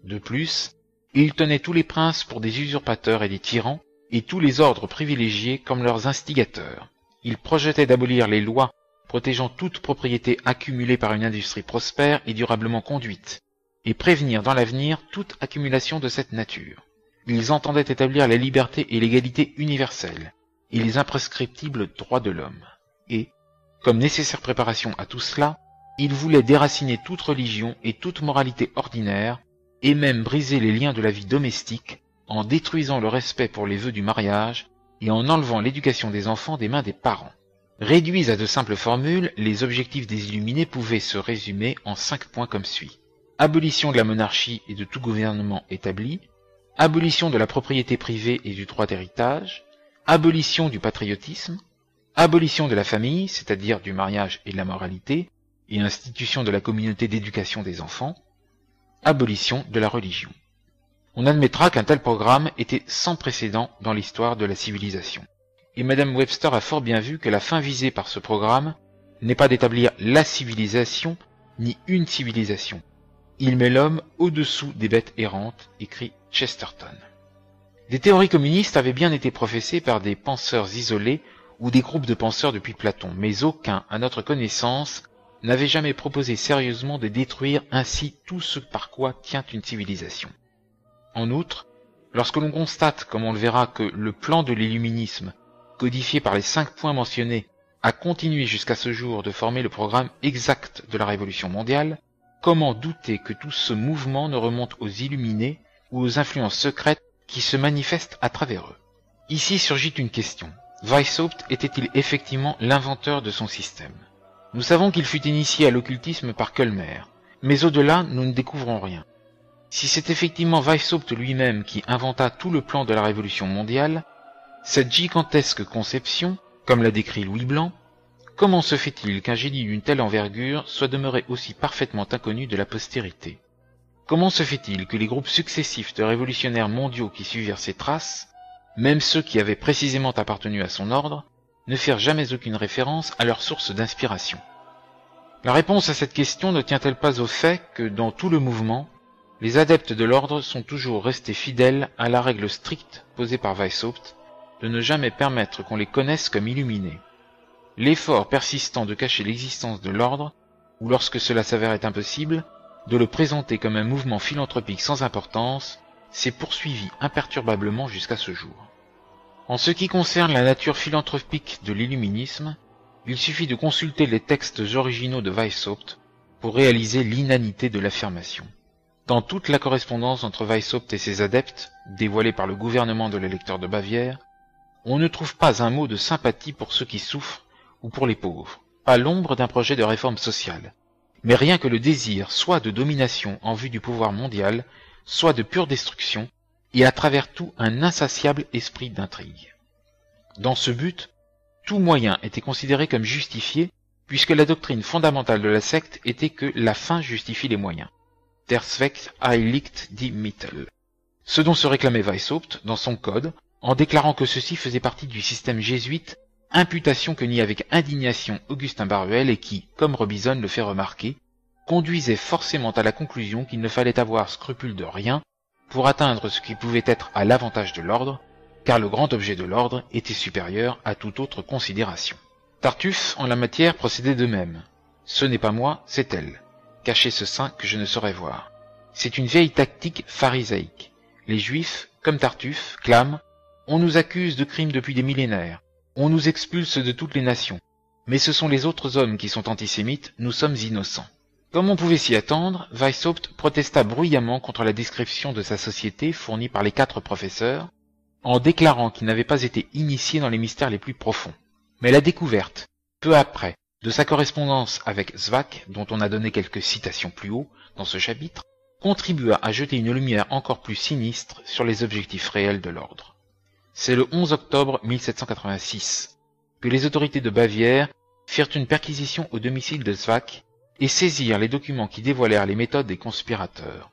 De plus, ils tenaient tous les princes pour des usurpateurs et des tyrans, et tous les ordres privilégiés comme leurs instigateurs. Ils projetaient d'abolir les lois protégeant toute propriété accumulée par une industrie prospère et durablement conduite, et prévenir dans l'avenir toute accumulation de cette nature. Ils entendaient établir la liberté et l'égalité universelle, et les imprescriptibles droits de l'homme. Et, comme nécessaire préparation à tout cela, ils voulaient déraciner toute religion et toute moralité ordinaire, et même briser les liens de la vie domestique, en détruisant le respect pour les vœux du mariage, et en enlevant l'éducation des enfants des mains des parents. Réduits à de simples formules, les objectifs des Illuminés pouvaient se résumer en 5 points comme suit. Abolition de la monarchie et de tout gouvernement établi, abolition de la propriété privée et du droit d'héritage, abolition du patriotisme, abolition de la famille, c'est-à-dire du mariage et de la moralité, et institution de la communauté d'éducation des enfants, abolition de la religion. On admettra qu'un tel programme était sans précédent dans l'histoire de la civilisation. Et Madame Webster a fort bien vu que la fin visée par ce programme n'est pas d'établir la civilisation, ni une civilisation. Il met l'homme au-dessous des bêtes errantes, écrit Chesterton. Des théories communistes avaient bien été professées par des penseurs isolés ou des groupes de penseurs depuis Platon, mais aucun, à notre connaissance, n'avait jamais proposé sérieusement de détruire ainsi tout ce par quoi tient une civilisation. En outre, lorsque l'on constate, comme on le verra, que le plan de l'illuminisme, codifié par les 5 points mentionnés, a continué jusqu'à ce jour de former le programme exact de la Révolution mondiale, comment douter que tout ce mouvement ne remonte aux Illuminés ou aux influences secrètes qui se manifestent à travers eux? Ici surgit une question. Weishaupt était-il effectivement l'inventeur de son système? Nous savons qu'il fut initié à l'occultisme par Kölmer, mais au-delà, nous ne découvrons rien. Si c'est effectivement Weishaupt lui-même qui inventa tout le plan de la Révolution mondiale, cette gigantesque conception, comme l'a décrit Louis Blanc, comment se fait-il qu'un génie d'une telle envergure soit demeuré aussi parfaitement inconnu de la postérité? Comment se fait-il que les groupes successifs de révolutionnaires mondiaux qui suivirent ses traces, même ceux qui avaient précisément appartenu à son ordre, ne firent jamais aucune référence à leur source d'inspiration? La réponse à cette question ne tient-elle pas au fait que, dans tout le mouvement, les adeptes de l'ordre sont toujours restés fidèles à la règle stricte posée par Weishaupt de ne jamais permettre qu'on les connaisse comme illuminés? L'effort persistant de cacher l'existence de l'ordre, ou lorsque cela s'avérait impossible, de le présenter comme un mouvement philanthropique sans importance, s'est poursuivi imperturbablement jusqu'à ce jour. En ce qui concerne la nature philanthropique de l'illuminisme, il suffit de consulter les textes originaux de Weishaupt pour réaliser l'inanité de l'affirmation. Dans toute la correspondance entre Weishaupt et ses adeptes, dévoilée par le gouvernement de l'électeur de Bavière, on ne trouve pas un mot de sympathie pour ceux qui souffrent ou pour les pauvres, pas l'ombre d'un projet de réforme sociale, mais rien que le désir soit de domination en vue du pouvoir mondial, soit de pure destruction, et à travers tout un insatiable esprit d'intrigue. Dans ce but, tout moyen était considéré comme justifié, puisque la doctrine fondamentale de la secte était que la fin justifie les moyens. Der Zweck heiligt die Mittel. Ce dont se réclamait Weishaupt dans son code, en déclarant que ceci faisait partie du système jésuite, imputation que nie avec indignation Augustin Baruel et qui, comme Robison le fait remarquer, conduisait forcément à la conclusion qu'il ne fallait avoir scrupule de rien pour atteindre ce qui pouvait être à l'avantage de l'ordre, car le grand objet de l'ordre était supérieur à toute autre considération. Tartuffe, en la matière, procédait de même. Ce n'est pas moi, c'est elle. Cachez ce sein que je ne saurais voir. C'est une vieille tactique pharisaïque. Les Juifs, comme Tartuffe, clament « On nous accuse de crimes depuis des millénaires. On nous expulse de toutes les nations. Mais ce sont les autres hommes qui sont antisémites, nous sommes innocents. » Comme on pouvait s'y attendre, Weishaupt protesta bruyamment contre la description de sa société fournie par les 4 professeurs, en déclarant qu'il n'avait pas été initié dans les mystères les plus profonds. Mais la découverte, peu après, de sa correspondance avec Zwack, dont on a donné quelques citations plus haut dans ce chapitre, contribua à jeter une lumière encore plus sinistre sur les objectifs réels de l'ordre. C'est le 11 octobre 1786 que les autorités de Bavière firent une perquisition au domicile de Zwack et saisirent les documents qui dévoilèrent les méthodes des conspirateurs.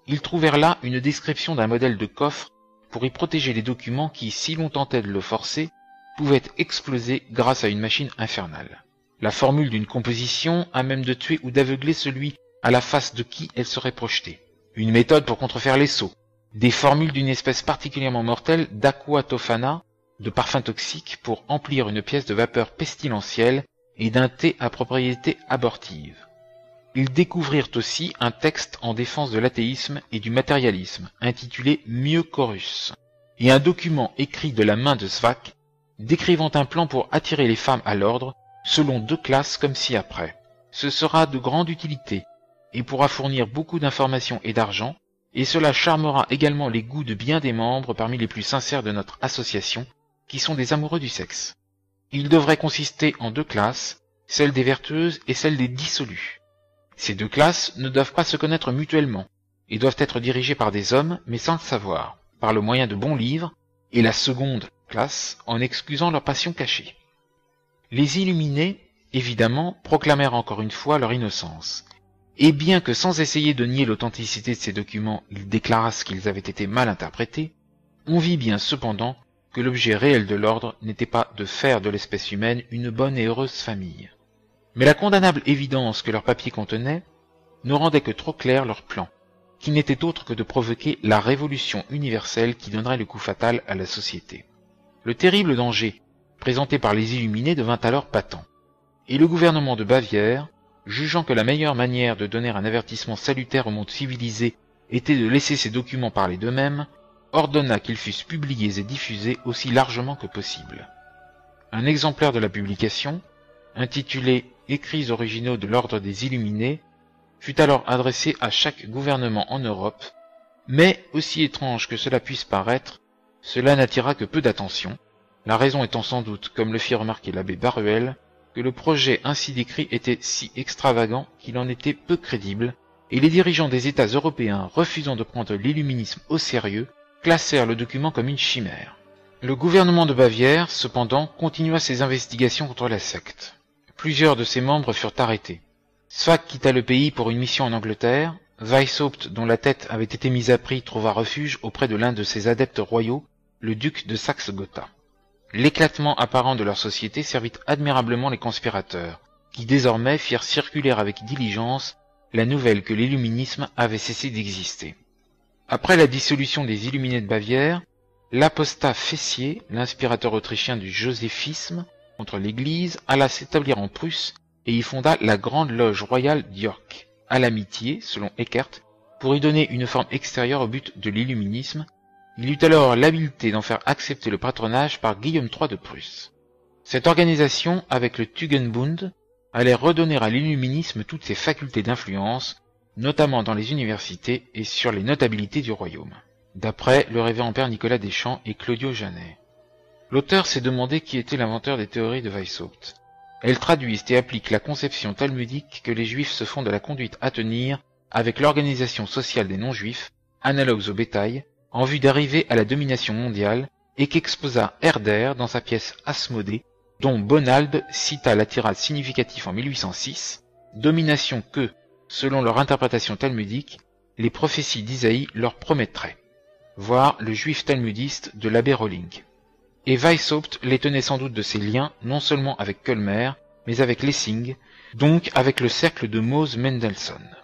Ils trouvèrent là une description d'un modèle de coffre pour y protéger les documents qui, si l'on tentait de le forcer, pouvaient exploser grâce à une machine infernale. La formule d'une composition à même de tuer ou d'aveugler celui à la face de qui elle serait projetée. Une méthode pour contrefaire les sots. Des formules d'une espèce particulièrement mortelle d'aquatofana, de parfum toxique pour emplir une pièce de vapeur pestilentielle et d'un thé à propriété abortive. Ils découvrirent aussi un texte en défense de l'athéisme et du matérialisme, intitulé Mieux Chorus, et un document écrit de la main de Zwack, décrivant un plan pour attirer les femmes à l'ordre, selon 2 classes comme ci-après. Ce sera de grande utilité, et pourra fournir beaucoup d'informations et d'argent, et cela charmera également les goûts de bien des membres parmi les plus sincères de notre association, qui sont des amoureux du sexe. Il devrait consister en 2 classes, celle des vertueuses et celle des dissolues. Ces 2 classes ne doivent pas se connaître mutuellement, et doivent être dirigées par des hommes, mais sans le savoir, par le moyen de bons livres, et la seconde classe en excusant leur passion cachée. Les illuminés, évidemment, proclamèrent encore une fois leur innocence, et bien que sans essayer de nier l'authenticité de ces documents, ils déclarassent qu'ils avaient été mal interprétés, on vit bien cependant que l'objet réel de l'ordre n'était pas de faire de l'espèce humaine une bonne et heureuse famille. Mais la condamnable évidence que leurs papiers contenaient ne rendait que trop clair leur plan, qui n'était autre que de provoquer la révolution universelle qui donnerait le coup fatal à la société. Le terrible danger présenté par les Illuminés devint alors patent, et le gouvernement de Bavière, jugeant que la meilleure manière de donner un avertissement salutaire au monde civilisé était de laisser ces documents parler d'eux-mêmes, ordonna qu'ils fussent publiés et diffusés aussi largement que possible. Un exemplaire de la publication, intitulé « Écrits originaux de l'ordre des Illuminés », fut alors adressé à chaque gouvernement en Europe, mais, aussi étrange que cela puisse paraître, cela n'attira que peu d'attention, la raison étant sans doute, comme le fit remarquer l'abbé Baruel, que le projet ainsi décrit était si extravagant qu'il en était peu crédible, et les dirigeants des États européens, refusant de prendre l'illuminisme au sérieux, classèrent le document comme une chimère. Le gouvernement de Bavière, cependant, continua ses investigations contre la secte. Plusieurs de ses membres furent arrêtés. Zweig quitta le pays pour une mission en Angleterre. Weishaupt, dont la tête avait été mise à prix, trouva refuge auprès de l'un de ses adeptes royaux, le duc de Saxe-Gotha. L'éclatement apparent de leur société servit admirablement les conspirateurs, qui désormais firent circuler avec diligence la nouvelle que l'illuminisme avait cessé d'exister. Après la dissolution des Illuminés de Bavière, l'apostat Fessier, l'inspirateur autrichien du joséphisme contre l'Église, alla s'établir en Prusse et y fonda la Grande Loge royale d'York, à l'amitié, selon Eckert, pour y donner une forme extérieure au but de l'illuminisme. Il eut alors l'habileté d'en faire accepter le patronage par Guillaume III de Prusse. Cette organisation, avec le Tugendbund, allait redonner à l'illuminisme toutes ses facultés d'influence, notamment dans les universités et sur les notabilités du royaume, d'après le révérend père Nicolas Deschamps et Claudio Janet. L'auteur s'est demandé qui était l'inventeur des théories de Weishaupt. Elles traduisent et appliquent la conception talmudique que les juifs se font de la conduite à tenir avec l'organisation sociale des non-juifs, analogues au bétail, en vue d'arriver à la domination mondiale, et qu'exposa Herder dans sa pièce Asmodée, dont Bonald cita la tirade significative en 1806, domination que, selon leur interprétation talmudique, les prophéties d'Isaïe leur promettraient. Voir le juif talmudiste de l'abbé Rolling. Et Weishaupt les tenait sans doute de ses liens, non seulement avec Kölmer, mais avec Lessing, donc avec le cercle de Mose Mendelssohn.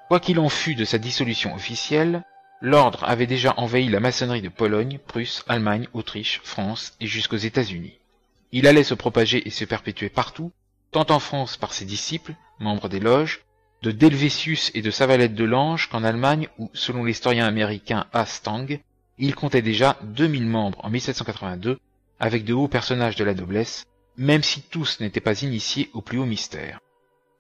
Quoi qu'il en fût de sa dissolution officielle, l'ordre avait déjà envahi la maçonnerie de Pologne, Prusse, Allemagne, Autriche, France et jusqu'aux États-Unis. Il allait se propager et se perpétuer partout, tant en France par ses disciples, membres des loges, de Delvétius et de Savalette de Lange, qu'en Allemagne où, selon l'historien américain A. Stang, il comptait déjà 2000 membres en 1782, avec de hauts personnages de la noblesse, même si tous n'étaient pas initiés au plus haut mystère.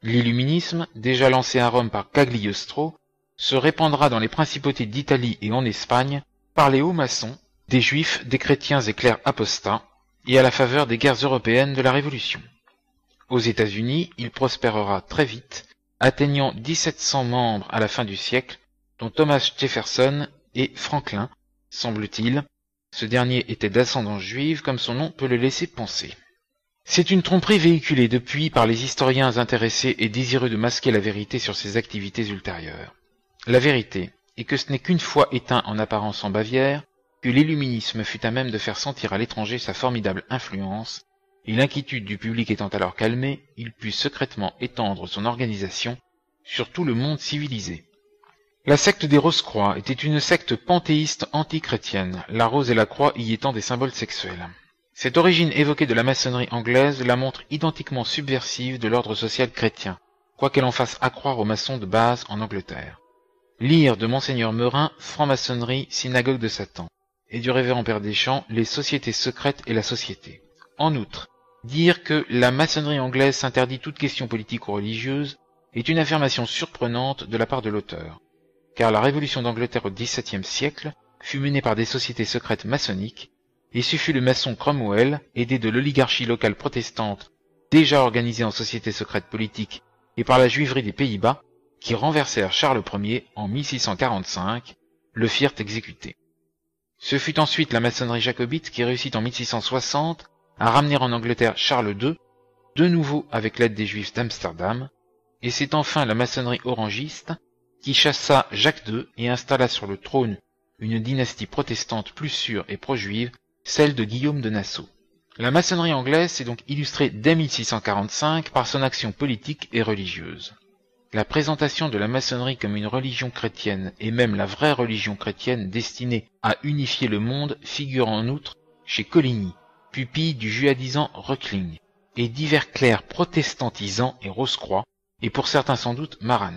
L'illuminisme, déjà lancé à Rome par Cagliostro, se répandra dans les principautés d'Italie et en Espagne par les hauts maçons, des juifs, des chrétiens et clercs apostats, et à la faveur des guerres européennes de la Révolution. Aux États-Unis, il prospérera très vite, atteignant 1700 membres à la fin du siècle, dont Thomas Jefferson et Franklin, semble-t-il. Ce dernier était d'ascendance juive, comme son nom peut le laisser penser. C'est une tromperie véhiculée depuis par les historiens intéressés et désireux de masquer la vérité sur ses activités ultérieures. La vérité est que ce n'est qu'une fois éteint en apparence en Bavière que l'illuminisme fut à même de faire sentir à l'étranger sa formidable influence, et l'inquiétude du public étant alors calmée, il put secrètement étendre son organisation sur tout le monde civilisé. La secte des Rose-Croix était une secte panthéiste anti-chrétienne, la rose et la croix y étant des symboles sexuels. Cette origine évoquée de la maçonnerie anglaise la montre identiquement subversive de l'ordre social chrétien, quoiqu'elle en fasse accroire aux maçons de base en Angleterre. Lire de Monseigneur Meurin, Franc-maçonnerie, synagogue de Satan, et du révérend père Deschamps, les sociétés secrètes et la société. En outre, dire que la maçonnerie anglaise s'interdit toute question politique ou religieuse est une affirmation surprenante de la part de l'auteur, car la révolution d'Angleterre au XVIIe siècle fut menée par des sociétés secrètes maçonniques, et ce fut le maçon Cromwell, aidé de l'oligarchie locale protestante, déjà organisée en société secrète politique, et par la juiverie des Pays-Bas, qui renversèrent Charles Ier en 1645, le firent exécuter. Ce fut ensuite la maçonnerie jacobite qui réussit en 1660 à ramener en Angleterre Charles II, de nouveau avec l'aide des Juifs d'Amsterdam, et c'est enfin la maçonnerie orangiste qui chassa Jacques II et installa sur le trône une dynastie protestante plus sûre et pro-juive, celle de Guillaume de Nassau. La maçonnerie anglaise s'est donc illustrée dès 1645 par son action politique et religieuse. La présentation de la maçonnerie comme une religion chrétienne, et même la vraie religion chrétienne destinée à unifier le monde, figure en outre chez Coligny, pupille du judaïsant Röckling, et divers clercs protestantisants et Rose-Croix, et pour certains sans doute Maran.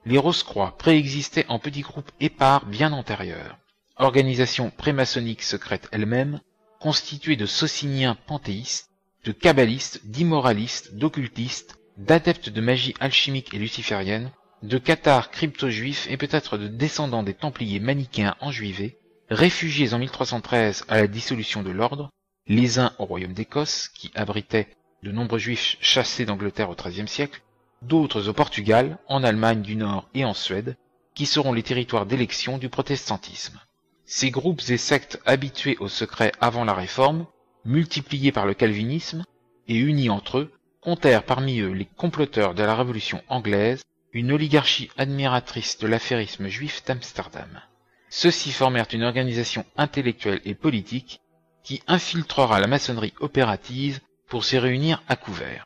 Les Rose-Croix préexistaient en petits groupes épars bien antérieurs. Organisation prémaçonnique secrète elle-même, constituée de sociniens panthéistes, de kabbalistes, d'immoralistes, d'occultistes, d'adeptes de magie alchimique et luciférienne, de cathares crypto-juifs et peut-être de descendants des Templiers manichéens enjuivés, réfugiés en 1313 à la dissolution de l'ordre, les uns au royaume d'Écosse, qui abritait de nombreux juifs chassés d'Angleterre au XIIIe siècle, d'autres au Portugal, en Allemagne du Nord et en Suède, qui seront les territoires d'élection du protestantisme. Ces groupes et sectes habitués au secret avant la Réforme, multipliés par le calvinisme et unis entre eux, comptèrent parmi eux les comploteurs de la Révolution anglaise, une oligarchie admiratrice de l'affairisme juif d'Amsterdam. Ceux-ci formèrent une organisation intellectuelle et politique qui infiltrera la maçonnerie opérative pour s'y réunir à couvert.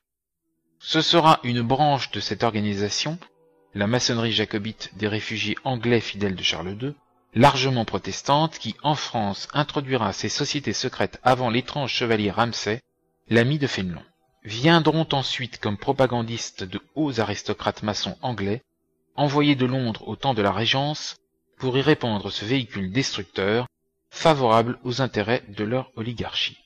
Ce sera une branche de cette organisation, la maçonnerie jacobite des réfugiés anglais fidèles de Charles II, largement protestante, qui en France introduira ces sociétés secrètes avant l'étrange chevalier Ramsay, l'ami de Fénelon. Viendront ensuite comme propagandistes de hauts aristocrates maçons anglais, envoyés de Londres au temps de la Régence, pour y répandre ce véhicule destructeur, favorable aux intérêts de leur oligarchie.